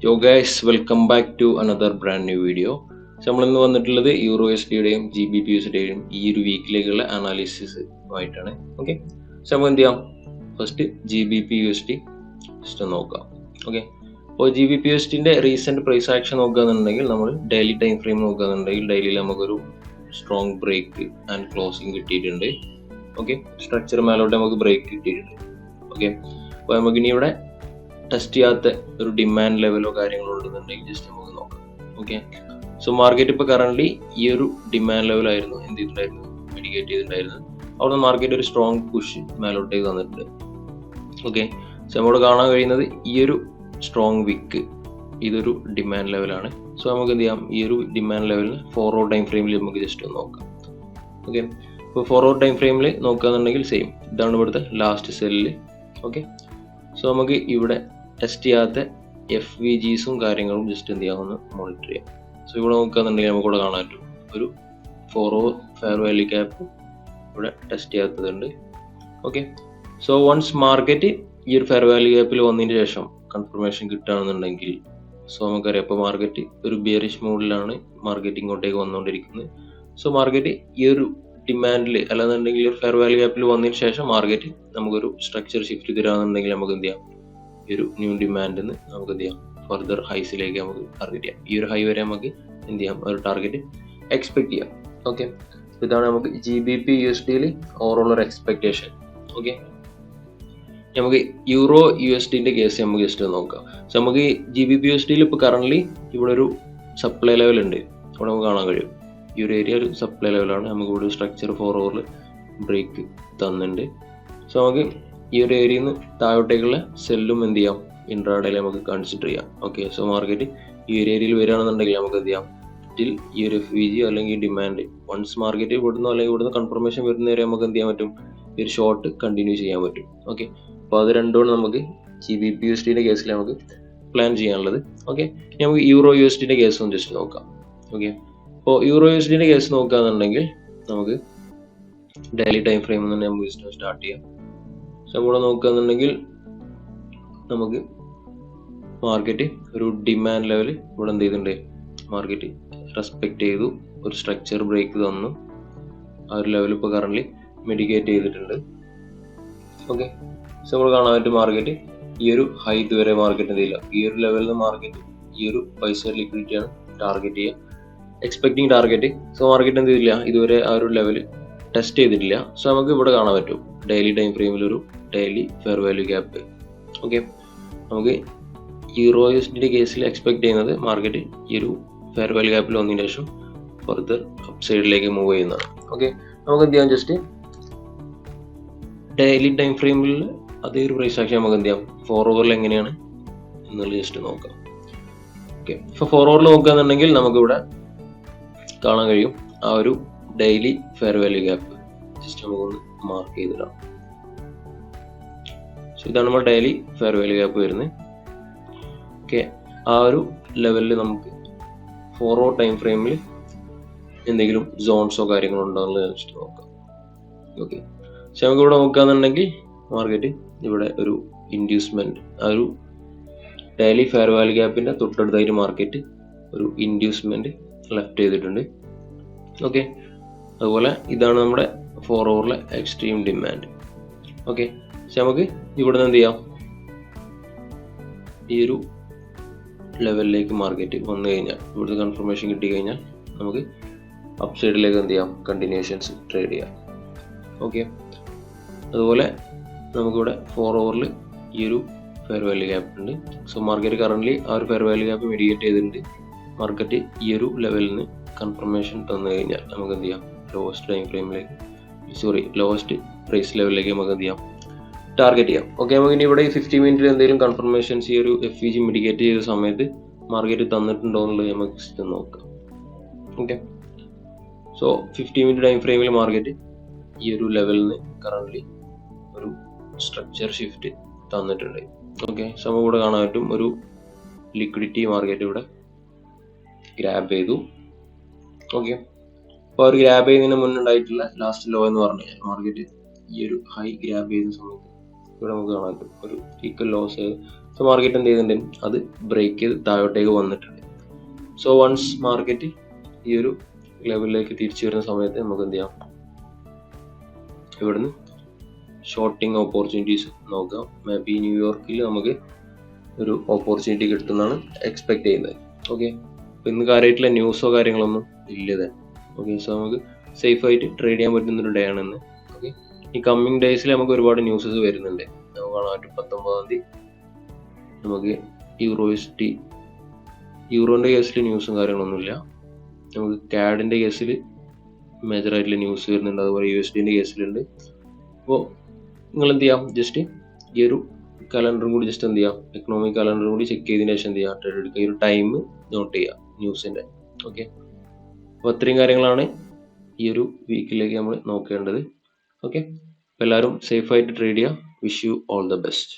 യോ guys, welcome back to another brand new video. നമ്മളിന്ന് വന്നിട്ടുള്ളത് യൂറോ എസ് ഡിയുടെയും GBP USDയുടെയും ഈ ഒരു വീക്കിലേക്കുള്ള അനാലിസിസ് ആയിട്ടാണ്. ഓക്കെ, നമുക്ക് എന്ത് ചെയ്യാം? ഫസ്റ്റ് GBP USD ജസ്റ്റ് നോക്കാം. ഓക്കെ, അപ്പോൾ GBP USDന്റെ റീസെന്റ് പ്രൈസ് ആക്ഷൻ നോക്കുകയാണെന്നുണ്ടെങ്കിൽ നമ്മൾ ഡെയിലി ടൈം ഫ്രെയിം നോക്കുകയാണെന്നുണ്ടെങ്കിൽ ഡെയിലിയിൽ നമുക്കൊരു സ്ട്രോങ് ബ്രേക്ക് ആൻഡ് ക്ലോസിങ് കിട്ടിയിട്ടുണ്ട്. ഓക്കെ, സ്ട്രക്ചർ മേലോട്ട് നമുക്ക് ബ്രേക്ക് കിട്ടിയിട്ടുണ്ട്. ഓക്കെ, അപ്പോൾ നമുക്കിനി ഇവിടെ ടെസ്റ്റ് ചെയ്യാത്ത ഒരു ഡിമാൻഡ് ലെവലോ കാര്യങ്ങളോ ഉണ്ടെന്നുണ്ടെങ്കിൽ ജസ്റ്റ് നമുക്ക് നോക്കാം. ഓക്കെ, സോ മാർക്കറ്റ് ഇപ്പോൾ കറന്റ് ഈ ഒരു ഡിമാൻഡ് ലെവലായിരുന്നു എന്ത് ചെയ്തിട്ടുണ്ടായിരുന്നു, മിഡിക്കേറ്റ് ചെയ്തിട്ടുണ്ടായിരുന്നത്. അവിടെ മാർക്കറ്റ് ഒരു സ്ട്രോങ് പുഷ് മേലോട്ടേക്ക് തന്നിട്ടുണ്ട്. ഓക്കെ, സോ നമ്മോട് കാണാൻ കഴിയുന്നത് ഈ ഒരു സ്ട്രോങ് വിക്ക് ഇതൊരു ഡിമാൻഡ് ലെവലാണ്. സോ നമുക്ക് എന്ത് ചെയ്യാം, ഈ ഒരു ഡിമാൻഡ് ലെവലിന് 4 hour ടൈം ഫ്രെയിമിൽ നമുക്ക് ജസ്റ്റ് ഒന്ന് നോക്കാം. ഓക്കെ, ഇപ്പോൾ 4 hour ടൈം ഫ്രെയിമിൽ നോക്കുകയാണെന്നുണ്ടെങ്കിൽ സെയിം ഇതാണ് ഇവിടുത്തെ ലാസ്റ്റ് സെല്ലിൽ. ഓക്കെ, സോ നമുക്ക് ഇവിടെ ടെസ്റ്റ് ചെയ്യാത്ത FVGസും കാര്യങ്ങളും ജസ്റ്റ് എന്ത് ചെയ്യാം, ഒന്ന് മോണിറ്റർ ചെയ്യാം. സോ ഇവിടെ നോക്കുകയാണെന്നുണ്ടെങ്കിൽ നമുക്ക് ഇവിടെ കാണാൻ പറ്റും ഒരു 4 hour ഫെയർ വാല്യൂ ക്യാപ്പ് ഇവിടെ ടെസ്റ്റ് ചെയ്യാത്തതുണ്ട്. ഓക്കെ, സോ വൺസ് മാർക്കറ്റ് ഈ ഒരു ഫെയർ വാല്യൂ ക്യാപ്പിൽ വന്നതിന് ശേഷം കൺഫർമേഷൻ കിട്ടുകയാണെന്നുണ്ടെങ്കിൽ സോ നമുക്കറിയാം ഇപ്പോൾ മാർക്കറ്റ് ഒരു ബിയറിഷ് മൂഡിലാണ് മാർക്കറ്റ് ഇങ്ങോട്ടേക്ക് വന്നുകൊണ്ടിരിക്കുന്നത്. സോ മാർക്കറ്റ് ഈ ഒരു ഡിമാൻഡിൽ അല്ലാന്നുണ്ടെങ്കിൽ ഒരു ഫെയർ വാല്യൂ ക്യാപ്പിൽ വന്നതിന് ശേഷം മാർക്കറ്റ് നമുക്കൊരു സ്ട്രക്ചർ ഷിഫ്റ്റ് തരാമെന്നുണ്ടെങ്കിൽ നമുക്ക് എന്ത് ചെയ്യാം, ഈ ഒരു ന്യൂ ഡിമാൻഡിൽ നിന്ന് നമുക്ക് എന്ത് ചെയ്യാം, ഫർദർ ഹൈസിലേക്ക് നമുക്ക് ടാർഗറ്റ് ചെയ്യാം. ഈ ഒരു ഹൈ വരെ നമുക്ക് എന്ത് ചെയ്യാം, ഒരു ടാർഗറ്റ് എക്സ്പെക്ട് ചെയ്യാം. ഓക്കെ, ഇതാണ് നമുക്ക് GBP USDയിൽ ഓവറോൾ ഒരു എക്സ്പെക്ടേഷൻ. ഓക്കെ, നമുക്ക് യൂറോ USDന്റെ കേസ് നമുക്ക് ജസ്റ്റ് നോക്കാം. സോ നമുക്ക് GBP USDയിൽ ഇപ്പോൾ കറന്റ് ഇവിടെ ഒരു സപ്ലൈ ലെവൽ ഉണ്ട്. ഇവിടെ നമുക്ക് കാണാൻ കഴിയും ഈ ഒരു ഏരിയ ഒരു സപ്ലൈ ലെവലാണ്. നമുക്ക് ഇവിടെ സ്ട്രക്ചർ 4 hour ബ്രേക്ക് തന്നിട്ടുണ്ട്. സോ നമുക്ക് ഈ ഒരു ഏരിയയിൽ നിന്ന് താഴോട്ടേക്കുള്ള സെല്ലും എന്ത് ചെയ്യാം, ഇൻട്രാഡേയിൽ നമുക്ക് കൺസിഡർ ചെയ്യാം. ഓക്കെ, സോ മാർക്കറ്റ് ഈ ഒരു ഏരിയയിൽ വരികയാണെന്നുണ്ടെങ്കിൽ നമുക്ക് എന്ത് ചെയ്യാം, ടിൽ ഈ ഒരു FVG അല്ലെങ്കിൽ ഡിമാൻഡ് വൺസ് മാർക്കറ്റ് ഇവിടുന്ന് അല്ലെങ്കിൽ ഇവിടുന്ന് കൺഫർമേഷൻ വരുന്ന വരെ നമുക്ക് എന്ത് ചെയ്യാൻ പറ്റും, ഈ ഒരു ഷോർട്ട് കണ്ടിന്യൂ ചെയ്യാൻ പറ്റും. ഓക്കെ, അപ്പോൾ അത് രണ്ടുമാണ് നമുക്ക് GBP USDന്റെ കേസിൽ നമുക്ക് പ്ലാൻ ചെയ്യാനുള്ളത്. ഓക്കെ, ഇനി നമുക്ക് യൂറോ USDന്റെ കേസ് ഒന്ന് ജസ്റ്റ് നോക്കാം. ഓക്കെ, അപ്പോൾ യൂറോ USDന്റെ കേസ് നോക്കുകയാണെന്നുണ്ടെങ്കിൽ നമുക്ക് ഡെയിലി ടൈം ഫ്രെയിം തന്നെ നമുക്ക് ജസ്റ്റ് സ്റ്റാർട്ട് ചെയ്യാം. സോ ഇവിടെ നോക്കുകയാണെന്നുണ്ടെങ്കിൽ നമുക്ക് മാർക്കറ്റ് ഒരു ഡിമാൻഡ് ലെവൽ ഇവിടെ എന്ത് ചെയ്തിട്ടുണ്ട്, മാർക്കറ്റ് റെസ്പെക്ട് ചെയ്തു, ഒരു സ്ട്രക്ചർ ബ്രേക്ക് തന്നു. ആ ഒരു ലെവൽ ഇപ്പോൾ കറന്റ് മിഡിക്കേറ്റ് ചെയ്തിട്ടുണ്ട്. ഓക്കെ, സോ നമ്മൾ കാണാൻ പറ്റും മാർക്കറ്റ് ഈ ഒരു ഹൈ ഇതുവരെ മാർക്കറ്റ് എന്തില്ല, ഈ ഒരു ലെവലിൽ നിന്ന് മാർക്കറ്റ് ഈ ഒരു പൈസ ലിക്വിഡിറ്റിയാണ് ടാർഗറ്റ് ചെയ്യുക, എക്സ്പെക്ടിങ് ടാർഗറ്റ്. സോ മാർക്കറ്റ് എന്ത് ചെയ്തില്ല, ഇതുവരെ ആ ഒരു ലെവൽ ടെസ്റ്റ് ചെയ്തിട്ടില്ല. സോ നമുക്ക് ഇവിടെ കാണാൻ പറ്റും ഡെയിലി ടൈം ഫ്രെയിമിൽ ഒരു daily fair value cap. Okay, നമുക്ക് യൂറോ USDന്റെ കേസിൽ എക്സ്പെക്ട് ചെയ്യുന്നത് മാർക്കറ്റ് ഈ ഒരു ഫെയർ വാല്യൂ ക്യാപ്പിൽ വന്നതിന് ശേഷം ഫർദർ അപ്പ് സൈഡിലേക്ക് മൂവ് ചെയ്യുന്നതാണ്. ഓക്കെ, നമുക്ക് എന്ത് ചെയ്യാം, ജസ്റ്റ് ഡെയിലി ടൈം ഫ്രെയിമിൽ അതേ ഒരു പ്രൈസ് ആക്ഷൻ നമുക്ക് എന്ത് ചെയ്യാം, 4 hour എങ്ങനെയാണ് എന്നുള്ളത് ജസ്റ്റ് നോക്കാം. ഓക്കെ, ഇപ്പോൾ 4 hour നോക്കുകയാണെന്നുണ്ടെങ്കിൽ നമുക്കിവിടെ കാണാൻ കഴിയും ആ ഒരു daily fair value cap just നമുക്കൊന്ന് മാർക്ക് ചെയ്തിടാം. സോ ഇതാണ് നമ്മൾ ഡെയിലി ഫെയർ വാല്യൂ ക്യാപ്പ് വരുന്നത്. ഓക്കെ, ആ ഒരു ലെവലിൽ നമുക്ക് 4 hour ടൈം ഫ്രെയിമിൽ എന്തെങ്കിലും സോൺസോ കാര്യങ്ങളോ ഉണ്ടോയെന്നുള്ളത് ജസ്റ്റ് നോക്കാം. ഓക്കെ, പക്ഷെ നമുക്ക് ഇവിടെ നോക്കുകയാണെന്നുണ്ടെങ്കിൽ മാർക്കറ്റ് ഇവിടെ ഒരു ഇൻഡ്യൂസ്മെന്റ് ആ ഒരു ഡെയിലി ഫെയർ വാല്യൂ ക്യാപ്പിന്റെ തൊട്ടടുത്തായിട്ട് മാർക്കറ്റ് ഒരു ഇൻഡ്യൂസ്മെന്റ് ലെഫ്റ്റ് ചെയ്തിട്ടുണ്ട്. ഓക്കെ, അതുപോലെ ഇതാണ് നമ്മുടെ 4 hour എക്സ്ട്രീം ഡിമാൻഡ്. ഓക്കെ, പക്ഷെ നമുക്ക് ഇവിടെ നിന്ന് എന്ത് ചെയ്യാം, ഈ ഒരു ലെവലിലേക്ക് മാർക്കറ്റ് വന്നു കഴിഞ്ഞാൽ ഇവിടുത്തെ കൺഫർമേഷൻ കിട്ടി കഴിഞ്ഞാൽ നമുക്ക് അപ്പ് സൈഡിലേക്ക് എന്ത് ചെയ്യാം, കണ്ടിന്യൂഷൻസ് ട്രേഡ് ചെയ്യാം. ഓക്കെ, അതുപോലെ നമുക്കിവിടെ 4 hour ഈ ഒരു ഫെയർ വാല്യൂ ക്യാപ്പ് ഉണ്ട്. സോ മാർക്കറ്റ് കറന്റ് ആ ഒരു ഫെയർ വാല്യൂ ക്യാപ്പ് മിഡിക്കേറ്റ് ചെയ്തിട്ടുണ്ട്. മാർക്കറ്റ് ഈ ഒരു ലെവലിൽ നിന്ന് കൺഫർമേഷൻ തന്നു കഴിഞ്ഞാൽ നമുക്ക് എന്ത് ചെയ്യാം, ലോവസ്റ്റ് ടൈം ഫ്രെയിമിലേക്ക് ലോവസ്റ്റ് പ്രൈസ് ലെവലിലേക്ക് നമുക്ക് എന്ത് ചെയ്യാം, ടാർഗറ്റ് ചെയ്യാം. ഓക്കെ, നമുക്ക് ഇനി ഇവിടെ 50 minute എന്തെങ്കിലും കൺഫർമേഷൻസ് ഈ ഒരു FVG മിഡിക്കേറ്റ് ചെയ്ത സമയത്ത് മാർക്കറ്റ് തന്നിട്ടുണ്ടോ എന്നുള്ളത് നമുക്ക് ജസ്റ്റ് നോക്കാം. ഓക്കെ, സോ 50 minute ടൈം ഫ്രെയിമിൽ മാർക്കറ്റ് ഈ ഒരു ലെവലിൽ നിന്ന് കറന്റ് ഒരു സ്ട്രക്ചർ ഷിഫ്റ്റ് തന്നിട്ടുണ്ട്. ഓക്കെ, സോ നമുക്ക് ഇവിടെ കാണാൻ പറ്റും ഒരു ലിക്വിഡിറ്റി മാർക്കറ്റ് ഇവിടെ ഗ്രാബ് ചെയ്തു. ഓക്കെ, അപ്പോൾ അവർ ഗ്രാബ് ചെയ്യുന്നതിന് മുന്നുണ്ടായിട്ടുള്ള ലാസ്റ്റ് ലോ എന്ന് പറഞ്ഞു കഴിഞ്ഞാൽ മാർക്കറ്റ് ഈ ഒരു ഹൈ ഗ്രാബ് ചെയ്യുന്ന സമയത്ത് ഇവിടെ നമുക്ക് കാണാൻ പറ്റും ഒരു ഈക്വൽ ലോസ് സോ മാർക്കറ്റ് എന്ത് ചെയ്യുന്നുണ്ട്, അത് ബ്രേക്ക് ചെയ്ത് താഴോട്ടേക്ക് വന്നിട്ടുണ്ട്. സോ വൺസ് മാർക്കറ്റ് ഈ ഒരു ലെവലിലേക്ക് തിരിച്ചു വരുന്ന സമയത്ത് നമുക്ക് എന്ത് ചെയ്യാം, ഇവിടുന്ന് ഷോർട്ടിങ് ഓപ്പർച്യൂണിറ്റീസ് നോക്കാം. മേ ബി ന്യൂയോർക്കിൽ നമുക്ക് ഒരു ഓപ്പർച്യൂണിറ്റി കിട്ടുമെന്നാണ് എക്സ്പെക്ട് ചെയ്യുന്നത്. ഓക്കെ, അപ്പോൾ ഇന്ന് കാര്യമായിട്ടുള്ള ന്യൂസോ കാര്യങ്ങളൊന്നും ഇല്ലത്. ഓക്കെ, സോ നമുക്ക് സേഫായിട്ട് ട്രേഡ് ചെയ്യാൻ പറ്റുന്ന ഒരു ഡേ ആണ് ഇന്ന്. ഓക്കെ, ഈ കമ്മിങ് ഡേയ്സിൽ നമുക്ക് ഒരുപാട് ന്യൂസസ് വരുന്നുണ്ട്. നമുക്ക് കാണാം 19 തീയതി നമുക്ക് യൂറോൻ്റെ കേസിൽ ന്യൂസും കാര്യങ്ങളൊന്നുമില്ല. നമുക്ക് കാഡിൻ്റെ കേസിൽ മേജറായിട്ടുള്ള ന്യൂസ് വരുന്നുണ്ട്, അതുപോലെ USDൻ്റെ കേസിലുണ്ട്. അപ്പോൾ നിങ്ങൾ എന്ത് ചെയ്യാം, ജസ്റ്റ് ഈ ഒരു കലണ്ടറും കൂടി ജസ്റ്റ് എന്ത് ചെയ്യാം, എക്കണോമിക് കലണ്ടറും കൂടി ചെക്ക് ചെയ്തതിന് ശേഷം എന്ത് ചെയ്യുക, ട്രേഡ് എടുക്കുക. ഈ ഒരു ടൈം നോട്ട് ചെയ്യുക ന്യൂസിൻ്റെ. ഓക്കെ, അപ്പോൾ അത്രയും കാര്യങ്ങളാണ് ഈ ഒരു വീക്കിലേക്ക് നമ്മൾ നോക്കേണ്ടത്. ഓക്കെ, അപ്പോൾ എല്ലാവരും സേഫായിട്ട് ട്രേഡ് ചെയ്യുക. Wish you all the best.